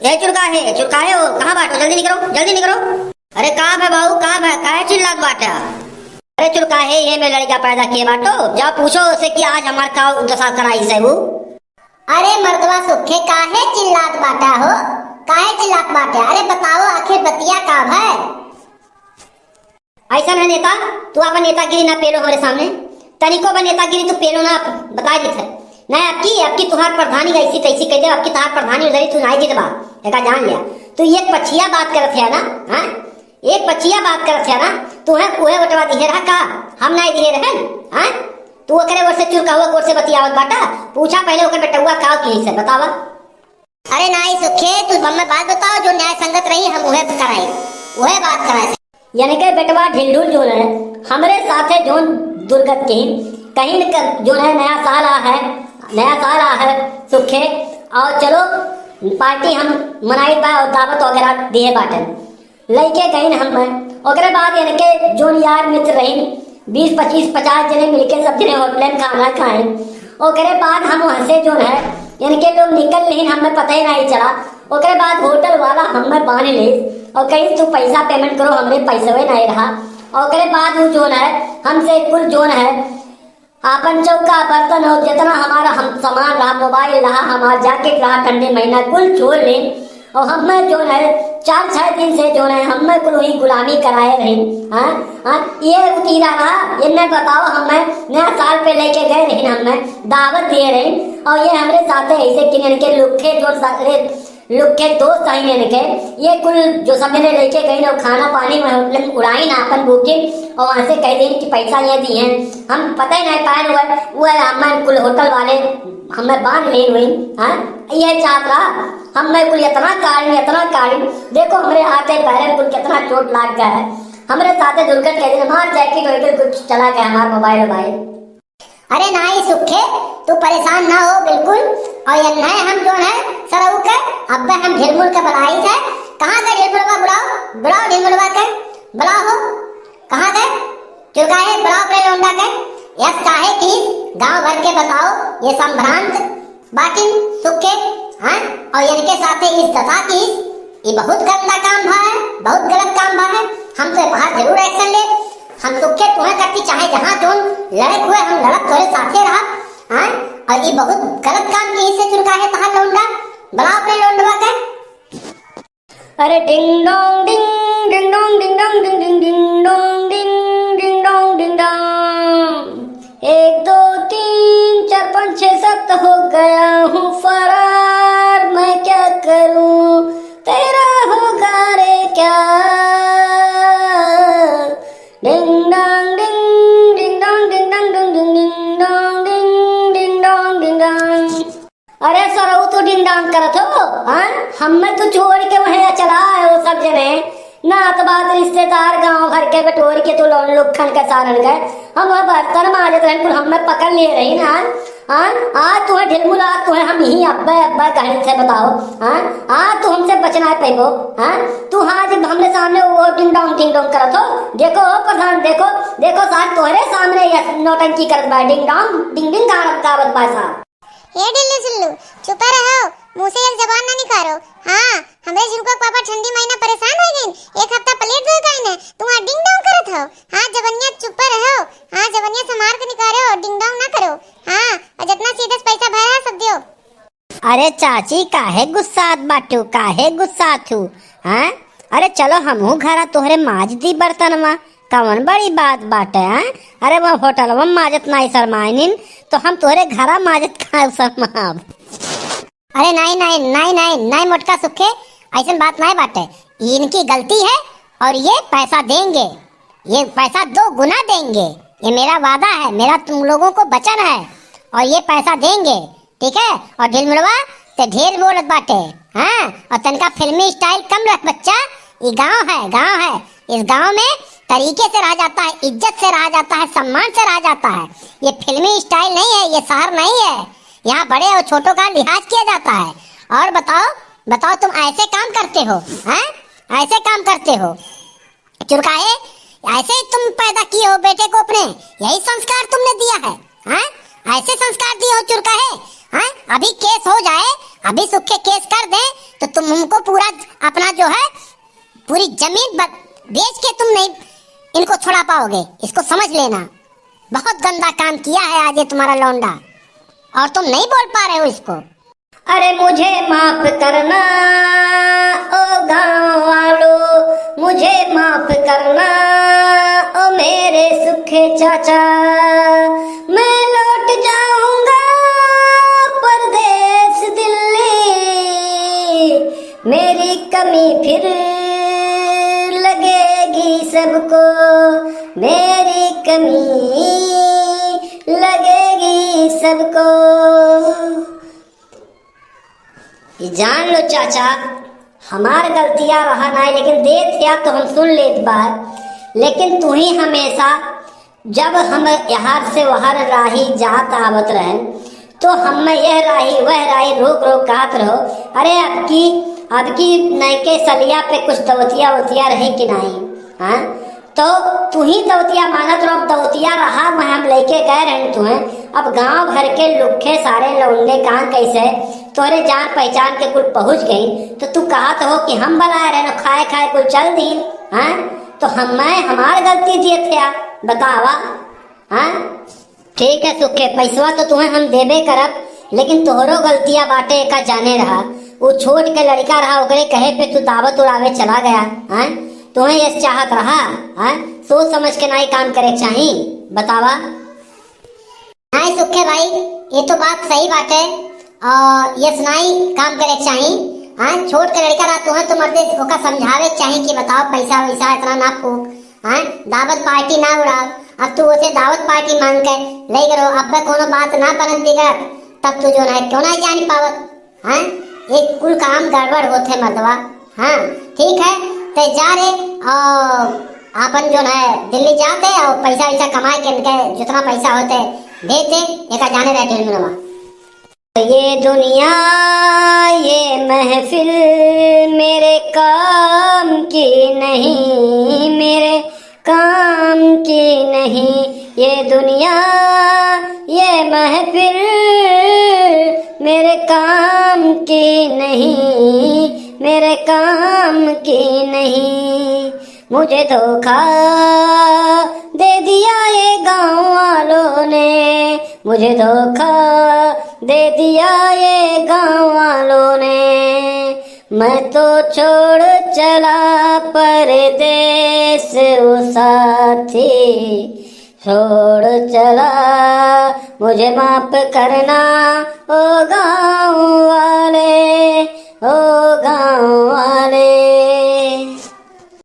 ए चुरकाहे हो कहाँ बाटो, जल्दी निकलो जल्दी निकलो। अरे कहाँ है बाबू, कहाँ है, काहे चिल्लात बाटा। अरे चुरकाहे ये में लड़का पैदा किए बाटो, जा पूछो उसे कि आज हमार का दशा कराई से वो। अरे मर्दवा सुखे काहे चिल्लात बाटा हो, काहे चिल्लात बाटा, अरे बताओ आखिर बतिया का है। ऐसा है नेता, तू अपन नेतागिरी ना पेलो हमारे सामने, तनिको बा नेतागिरी तू पेलो ना, बता देते ना आपकी तुम्हार प्रधानी ऐसी तैसी कह दे, आपकी तुम्हार प्रधानी उधर तू नहीं जितबा, एका जान लिया। तू एक पछिया बात करत है ना, हां एक पछिया बात करत है ना, तू है कोहे बटवा दिहे रहा का, हम नहीं दिहे रहे, हां तू ओकरे ओर से चुरकावा कोर से बतियावत बाटा, पूछा पहले ओकर बेटवा का की से बतावा। अरे नाई सुखे तू हमें बात बताओ जो न्याय संगत रही, हम वह कराए, वह बात कराए। यानी के बेटवा ढिलढुल जो है हमरे साथे जो दुर्गत की कहीं जो है नया साल आ है सुखे, और चलो पार्टी हम मनाई बा और दावत वगैरह दिए बाटन लइके कहीं हम ओकरे बाद यानी के जो यार मित्र रही 20-25-50 जने मिलके सब जने होटल में खाना खाए, ओकरे बाद हम वहाँ से जो है यानी के लोग निकल नहीं, हमें पता ही नहीं चला। ओकरे बाद होटल वाला हमें बांध ले और कहीं तू पैसा पेमेंट करो, हमने पैसे हुए नहीं रहा। ओकरे बाद वो जो है हमसे कुल जो है आपन चौका बर्तन हो जितना हमारा हम सामान रहा, मोबाइल रहा, हमारा जैकेट रहा, ठंडे महीना कुल छोड़ ले, और हमें जो है 4-6 दिन से जो है हमें कुल वही गुलामी कराए रहे। ये उतीरा रहा, ये मैं बताओ हमें नया साल पे लेके गए रहे, हमें दावत दिए रहे, और ये हमारे साथ ऐसे किन के लोग के दोस्त आई इनके ये कुल जो सब मैंने लेके गई ना खाना पानी में होटल में उड़ाई ना अपन बुकिंग, और वहाँ से कह दी कि पैसा ये दिए हम पता ही नहीं पाए हुए वो हमें कुल होटल वाले हमें बांध ले हुई। हाँ ये चाहत रहा हमें कुल इतना काड़ी देखो हमारे हाथे पैर कुल कितना चोट लाग गया है, हमारे साथे दुर्घट कह दी हमारा जैकेट वैकेट कुछ चला गया, हमारा मोबाइल। अरे नाई सुखे तू परेशान ना हो बिल्कुल, और ये नहीं हम जो है सरऊ के अब हम ढिलमुल के बनाई थे, कहाँ गए ढिलमुलवा, बुलाओ ढिलमुलवा के बुलाओ हो, कहाँ गए चुरकाहे बुलाओ अपने लोंडा के, यस काहे की गांव भर के बताओ ये संभ्रांत बाकी सुखे। हाँ और इनके साथ इस दशा की ये बहुत गंदा काम है, बहुत गलत काम है, हम तो बाहर जरूर एक्शन ले, हम सुखे तुम्हें करती चाहे जहाँ जो लड़क हुए हम लड़क थोड़े साथे रहा। हाँ और ये बहुत गलत काम की से चुरका है कहा लोंडा, बुलाओ अपने लोंडवा के। अरे ding dong ding ding dong ding dong ding ding ding dong ding ding dong ding dong, 1 2 3 4 5 6 7 हो गया हूँ फरार, मैं क्या करूँ तेरा होगा रे क्या, डिंग dong ding ding dong ding dong ding dong ding ding dong ding Dong. अरे सरऊ तो डिंग डोंग करत हो, हाँ हमें तो छोड़ के वहीं चला है वो सब जने ना तो बात रिश्तेदार गांव भर के बटोर के तो लुखन के सारन गए, हम वह बर्तन माजत रहे कुल हमें पकड़ ले रही ना। हाँ आज तुम्हें ढिलमुल आज तुम्हें हम यही अब्बा कहीं से बताओ, हाँ आज तू हमसे बचना है पैबो, हाँ तू हाँ जब हमने सामने वो डिंग डोंग करत हो, देखो प्रधान देखो साथ तुम्हारे सामने नौटंकी करत बा, डिंग डिंग गावत बा साहब। ये ढिल्लू सिल्लू चुप रहो, मुंह से एक जबान ना निकालो। हाँ हमरे जिनको पापा ठंडी महीना परेशान हो गई, एक हफ्ता प्लेट धोए गए ने तुम डिंग डोंग करत हो। हाँ जवनिया चुप रहो, हाँ जवनिया संभाल के निकालो, डिंग डोंग ना करो। हाँ और जितना सीधे पैसा भरा है सब दियो। अरे चाची काहे गुस्सात बाटू, काहे गुस्सात हूँ, हाँ अरे चलो हमहू घरा तोहरे माज दी बर्तनवा, कवन बड़ी बात बाटे। हाँ अरे वो होटल में माजत नहीं शरमाइनिन तो हम तोहरे घरा माजत खाए शरमाब। अरे नहीं मोटका सुखे ऐसा बात नहीं बाटे, इनकी गलती है और ये पैसा देंगे, ये पैसा 2 गुना देंगे, ये मेरा वादा है, मेरा तुम लोगों को वचन है, और ये पैसा देंगे ठीक है। और ढिलमुलवा ते ढेर बोलत बाटे, हाँ और तनका फिल्मी स्टाइल कम रख बच्चा, ये गांव है, इस गांव में तरीके से रहा जाता है, इज्जत से रहा जाता है, सम्मान से रहा जाता है, ये फिल्मी स्टाइल नहीं है, ये शहर नहीं है, यहाँ बड़े और छोटों का लिहाज किया जाता है। और बताओ तुम ऐसे काम करते हो, हाँ ऐसे काम करते हो चुरकाए, ऐसे ही तुम पैदा किए हो बेटे को अपने, यही संस्कार तुमने दिया है, हाँ ऐसे संस्कार दिए हो चुरकाए। हाँ अभी केस हो जाए, अभी सुखे केस कर दे तो तुम हमको पूरा अपना जो है पूरी जमीन बेच के तुम नहीं इनको छुड़ा पाओगे, इसको समझ लेना। बहुत गंदा काम किया है आज ये तुम्हारा लौंडा, और तुम नहीं बोल पा रहे हो इसको। अरे मुझे माफ करना ओ गाँव वालों, मुझे माफ करना ओ मेरे सुखे चाचा। मैं लौट जाऊंगा परदेस दिल्ली, मेरी कमी फिर लगेगी सबको, मेरी कमी लगेगी सबको। ये जान लो चाचा, हमार गलतियां रहा ना, लेकिन दे थिया तो हम सुन लेत बात। लेकिन तू ही हमेशा जब हम यहाँ से वहाँ राही जात आवत रहे तो हम यह राही वह राही रोक रोक कहत रहो, अरे अब की नैके सलिया पे कुछ दवतिया वतिया रही कि नहीं। हाँ, तो तू ही दवतिया मानत रहो। अब दवतिया रहा मैं हम लेके गए रहे तुम्हें। अब गांव भर के लुखे सारे लौंडे कहाँ कैसे तोरे जान पहचान के कुल पहुंच गई, तो तू कहत हो कि हम बनाए रहे खाए खाए कुल चल दी। हाँ, तो हमार गलती दिए थे, बतावा। हाँ, ठीक है सुखे, पैसवा तो तुम्हें हम देबे करब, लेकिन तोहरो गलतियां बाटे का जाने रहा। वो छोट के लड़का रहा, ओकरे कहे पे तू दावत उड़ावे चला गया। हाँ, तुम्हें ये चाहत रहा। हाँ, सोच समझ के नहीं काम करे चाहिए, बतावा। नहीं सुखे भाई, ये तो बात सही बात है, और ये सुनाई काम करे चाहिए। हाँ, छोट के लड़का रहा तुम्हें तो मर्दे ओका समझावे चाहिए कि बताओ पैसा वैसा इतना ना फूक। हाँ, दावत पार्टी ना उड़ाओ। अब तू उसे दावत पार्टी मांग के ले करो, अब कोनो बात ना बनत बिगड़त, तब तू जो ना क्यों ना जान पावत। हाँ, एक कुल काम गड़बड़ होते मर्दवा। हाँ ठीक है, ते जा रे और अपन जो है दिल्ली जाते और पैसा वैसा कमाए के इनके जितना पैसा होते देते एक जाने रहे ढेर। ये दुनिया ये महफिल मेरे काम की नहीं, मेरे काम की नहीं। ये दुनिया ये महफिल मेरे काम की नहीं, मेरे काम की नहीं। मुझे धोखा दे दिया ये गाँव वालों ने, मुझे धोखा दे दिया ये गाँव वालों ने। मैं तो छोड़ चला परदेस वो साथी, छोड़ चला मुझे माफ करना ओ गाँव वाले, ओ गाँव वाले।